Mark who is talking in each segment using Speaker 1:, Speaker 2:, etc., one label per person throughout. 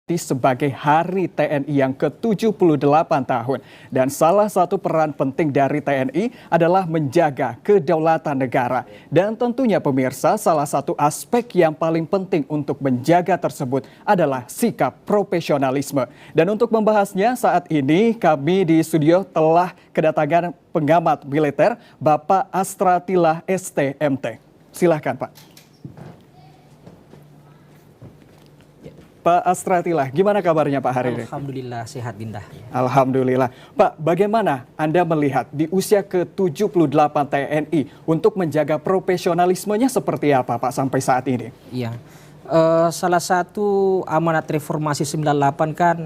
Speaker 1: Sebagai Hari TNI yang ke-78 tahun. Dan salah satu peran penting dari TNI adalah menjaga kedaulatan negara. Dan tentunya pemirsa, salah satu aspek yang paling penting untuk menjaga tersebut adalah sikap profesionalisme. Dan untuk membahasnya saat ini kami di studio telah kedatangan pengamat militer Bapak Astratilah STMT. Silahkan Pak. Pak Astratilah, gimana kabarnya Pak hari ini?
Speaker 2: Alhamdulillah sehat Dinda.
Speaker 1: Alhamdulillah. Pak, bagaimana Anda melihat di usia ke-78 TNI untuk menjaga profesionalismenya seperti apa Pak sampai saat ini?
Speaker 2: Iya, salah satu amanat reformasi 98 kan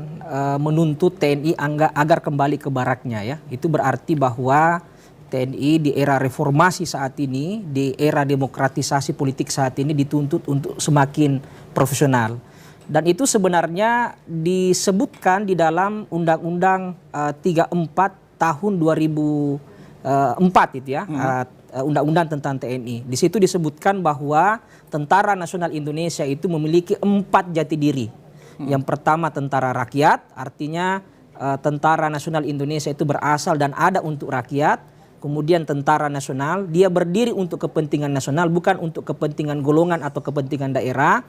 Speaker 2: menuntut TNI agar kembali ke baraknya ya. Itu berarti bahwa TNI di era reformasi saat ini, di era demokratisasi politik saat ini dituntut untuk semakin profesional. Dan itu sebenarnya disebutkan di dalam Undang-Undang 34 tahun 2004 itu ya, Undang-Undang tentang TNI. Di situ disebutkan bahwa Tentara Nasional Indonesia itu memiliki 4 jati diri. Yang pertama tentara rakyat, artinya Tentara Nasional Indonesia itu berasal dan ada untuk rakyat. Kemudian tentara nasional, dia berdiri untuk kepentingan nasional, bukan untuk kepentingan golongan atau kepentingan daerah.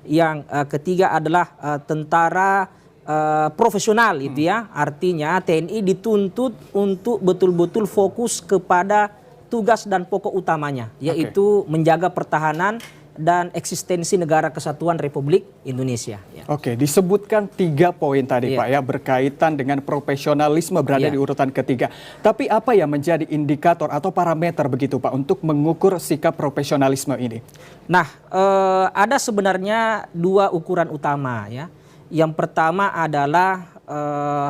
Speaker 2: Yang ketiga adalah tentara profesional itu ya, artinya TNI dituntut untuk betul-betul fokus kepada tugas dan pokok utamanya, yaitu menjaga pertahanan dan eksistensi negara kesatuan Republik Indonesia. Ya.
Speaker 1: Oke, disebutkan 3 poin tadi Pak ya, berkaitan dengan profesionalisme berada di urutan ketiga. Tapi apa yang menjadi indikator atau parameter begitu Pak untuk mengukur sikap profesionalisme ini?
Speaker 2: Nah, ada sebenarnya 2 ukuran utama ya. Yang pertama adalah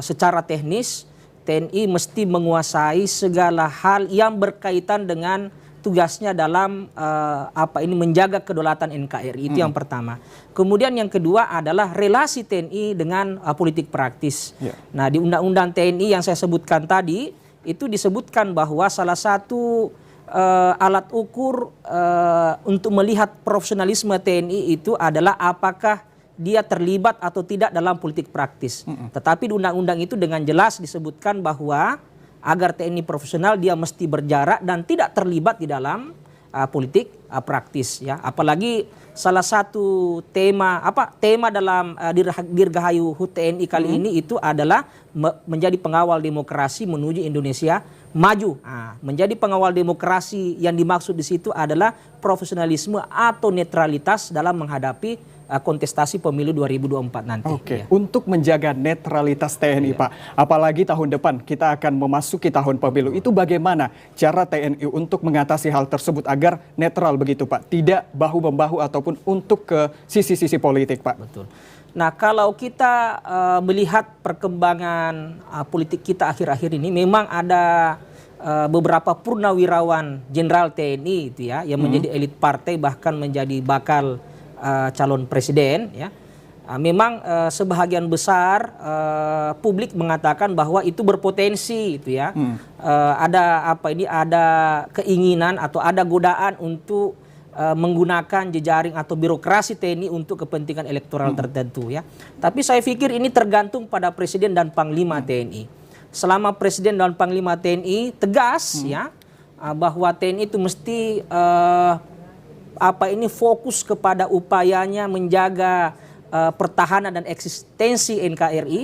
Speaker 2: secara teknis TNI mesti menguasai segala hal yang berkaitan dengan tugasnya dalam menjaga kedaulatan NKRI, itu yang pertama. Kemudian yang kedua adalah relasi TNI dengan politik praktis. Nah, di Undang-Undang TNI yang saya sebutkan tadi itu disebutkan bahwa salah satu alat ukur untuk melihat profesionalisme TNI itu adalah apakah dia terlibat atau tidak dalam politik praktis. Tetapi di undang-undang itu dengan jelas disebutkan bahwa agar TNI profesional dia mesti berjarak dan tidak terlibat di dalam politik praktis ya. Apalagi salah satu tema dalam Dirgahayu HUT TNI kali ini itu adalah menjadi pengawal demokrasi menuju Indonesia maju. Menjadi pengawal demokrasi yang dimaksud di situ adalah profesionalisme atau netralitas dalam menghadapi kontestasi pemilu 2024 nanti.
Speaker 1: Oke, untuk menjaga netralitas TNI Pak, apalagi tahun depan kita akan memasuki tahun pemilu, itu bagaimana cara TNI untuk mengatasi hal tersebut agar netral begitu Pak, tidak bahu-membahu ataupun untuk ke sisi-sisi politik Pak? Betul.
Speaker 2: Nah, kalau kita melihat perkembangan politik kita akhir-akhir ini, memang ada beberapa purnawirawan jenderal TNI itu ya, yang menjadi elit partai bahkan menjadi bakal calon presiden ya. Memang sebahagian besar publik mengatakan bahwa itu berpotensi itu ya. Ada keinginan atau ada godaan untuk menggunakan jejaring atau birokrasi TNI untuk kepentingan elektoral tertentu ya. Tapi saya pikir ini tergantung pada Presiden dan Panglima TNI. Selama Presiden dan Panglima TNI tegas ya bahwa TNI itu mesti fokus kepada upayanya menjaga pertahanan dan eksistensi NKRI,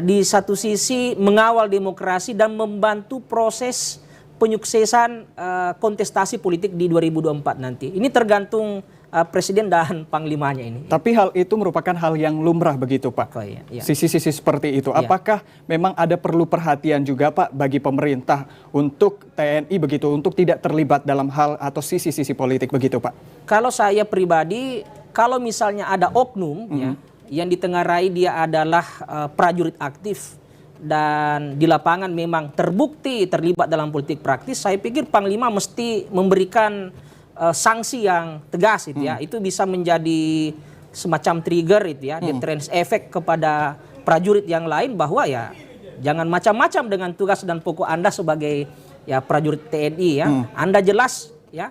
Speaker 2: di satu sisi mengawal demokrasi dan membantu proses penyuksesan kontestasi politik di 2024 nanti. Ini tergantung Presiden dan Panglimanya ini.
Speaker 1: Tapi hal itu merupakan hal yang lumrah begitu Pak? Sisi-sisi seperti itu. Apakah memang ada perlu perhatian juga Pak bagi pemerintah untuk TNI begitu, untuk tidak terlibat dalam hal atau sisi-sisi politik begitu Pak?
Speaker 2: Kalau saya pribadi, kalau misalnya ada oknum yang ditengarai dia adalah prajurit aktif dan di lapangan memang terbukti terlibat dalam politik praktis, saya pikir Panglima mesti memberikan sanksi yang tegas itu ya. Itu bisa menjadi semacam trigger itu ya, deterrence effect kepada prajurit yang lain bahwa ya jangan macam-macam dengan tugas dan pokok Anda sebagai ya prajurit TNI ya. Anda jelas ya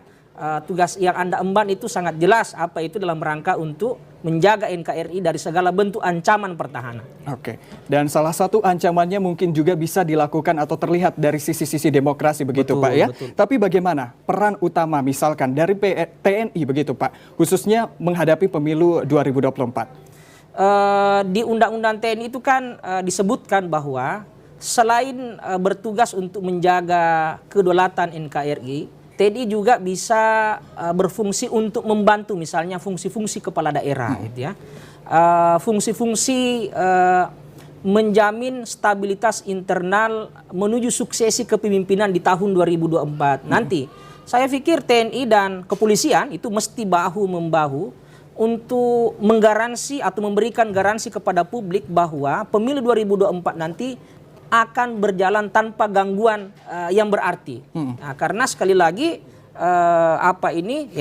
Speaker 2: tugas yang Anda emban itu sangat jelas apa itu dalam rangka untuk menjaga NKRI dari segala bentuk ancaman pertahanan.
Speaker 1: Oke, dan salah satu ancamannya mungkin juga bisa dilakukan atau terlihat dari sisi-sisi demokrasi begitu
Speaker 2: Betul,
Speaker 1: Pak ya.
Speaker 2: betul.
Speaker 1: Tapi bagaimana peran utama misalkan dari TNI begitu Pak, khususnya menghadapi pemilu 2024?
Speaker 2: Di Undang-Undang TNI itu kan disebutkan bahwa selain bertugas untuk menjaga kedaulatan NKRI, TNI juga bisa berfungsi untuk membantu misalnya fungsi-fungsi kepala daerah, gitu ya. Fungsi-fungsi menjamin stabilitas internal menuju suksesi kepemimpinan di tahun 2024 nanti. Saya pikir TNI dan kepolisian itu mesti bahu-membahu untuk menggaransi atau memberikan garansi kepada publik bahwa pemilu 2024 nanti akan berjalan tanpa gangguan yang berarti. Nah, karena sekali lagi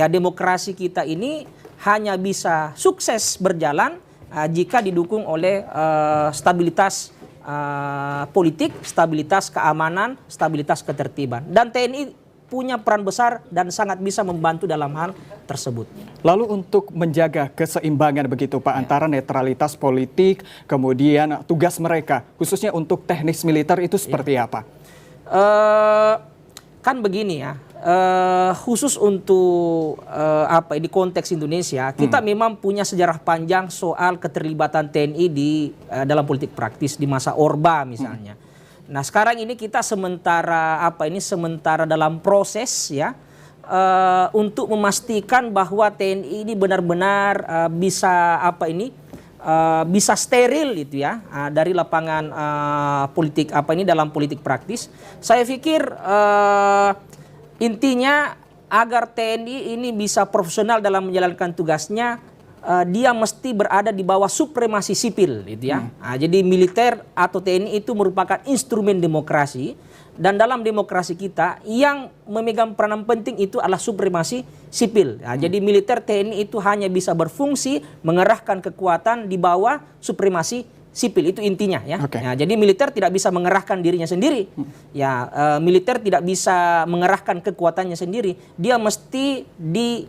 Speaker 2: demokrasi kita ini hanya bisa sukses berjalan jika didukung oleh stabilitas politik, stabilitas keamanan, stabilitas ketertiban. Dan TNI punya peran besar dan sangat bisa membantu dalam hal tersebut.
Speaker 1: Lalu untuk menjaga keseimbangan begitu Pak antara netralitas politik, kemudian tugas mereka khususnya untuk teknis militer itu seperti apa?
Speaker 2: Kan begini ya, khusus untuk di konteks Indonesia, kita memang punya sejarah panjang soal keterlibatan TNI di dalam politik praktis di masa Orba misalnya. Nah sekarang ini kita sementara dalam proses ya untuk memastikan bahwa TNI ini benar-benar bisa steril itu ya dari lapangan politik dalam politik praktis. Saya pikir intinya agar TNI ini bisa profesional dalam menjalankan tugasnya, dia mesti berada di bawah supremasi sipil gitu ya. Jadi militer atau TNI itu merupakan instrumen demokrasi, dan dalam demokrasi kita yang memegang peranan penting itu adalah supremasi sipil. Jadi militer TNI itu hanya bisa berfungsi mengerahkan kekuatan di bawah supremasi sipil, itu intinya ya. Ya, jadi militer tidak bisa mengerahkan dirinya sendiri. Militer tidak bisa mengerahkan kekuatannya sendiri. Dia mesti di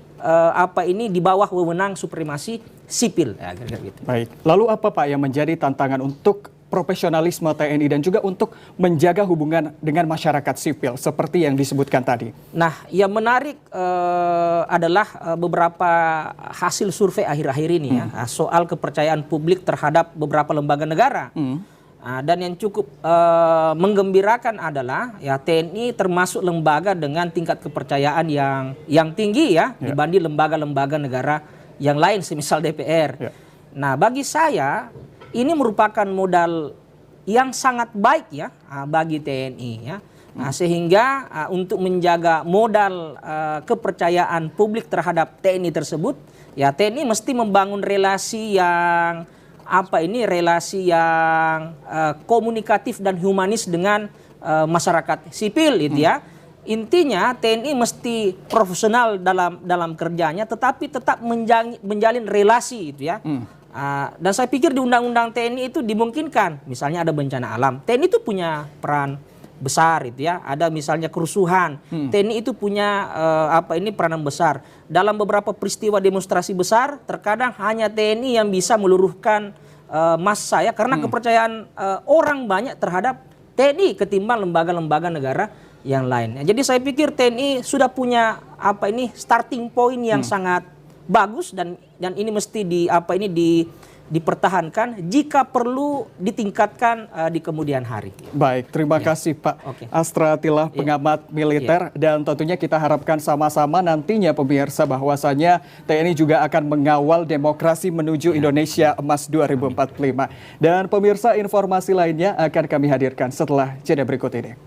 Speaker 2: bawah wewenang supremasi sipil. Ya, gitu.
Speaker 1: Baik. Lalu apa Pak yang menjadi tantangan untuk profesionalisme TNI dan juga untuk menjaga hubungan dengan masyarakat sipil seperti yang disebutkan tadi? Nah,
Speaker 2: yang menarik adalah beberapa hasil survei akhir-akhir ini ya soal kepercayaan publik terhadap beberapa lembaga negara. Dan yang cukup menggembirakan adalah ya TNI termasuk lembaga dengan tingkat kepercayaan yang tinggi ya dibanding lembaga-lembaga negara yang lain semisal DPR. Nah, bagi saya ini merupakan modal yang sangat baik ya bagi TNI ya. Sehingga untuk menjaga modal kepercayaan publik terhadap TNI tersebut, ya TNI mesti membangun relasi yang komunikatif dan humanis dengan masyarakat sipil itu ya. Intinya TNI mesti profesional dalam kerjanya, tetapi tetap menjalin relasi itu ya. Dan saya pikir di Undang-Undang TNI itu dimungkinkan, misalnya ada bencana alam, TNI itu punya peran besar itu ya. Ada misalnya kerusuhan, TNI itu punya peranan besar. Dalam beberapa peristiwa demonstrasi besar, terkadang hanya TNI yang bisa meluruhkan massa ya, karena kepercayaan orang banyak terhadap TNI ketimbang lembaga-lembaga negara yang lain. Jadi saya pikir TNI sudah punya starting point yang sangat bagus, dan ini mesti dipertahankan jika perlu ditingkatkan di kemudian hari.
Speaker 1: Baik, terima kasih Pak Astra Atila, pengamat militer, dan tentunya kita harapkan sama-sama nantinya pemirsa bahwasanya TNI juga akan mengawal demokrasi menuju Indonesia Emas 2045. Dan pemirsa, informasi lainnya akan kami hadirkan setelah jeda berikut ini.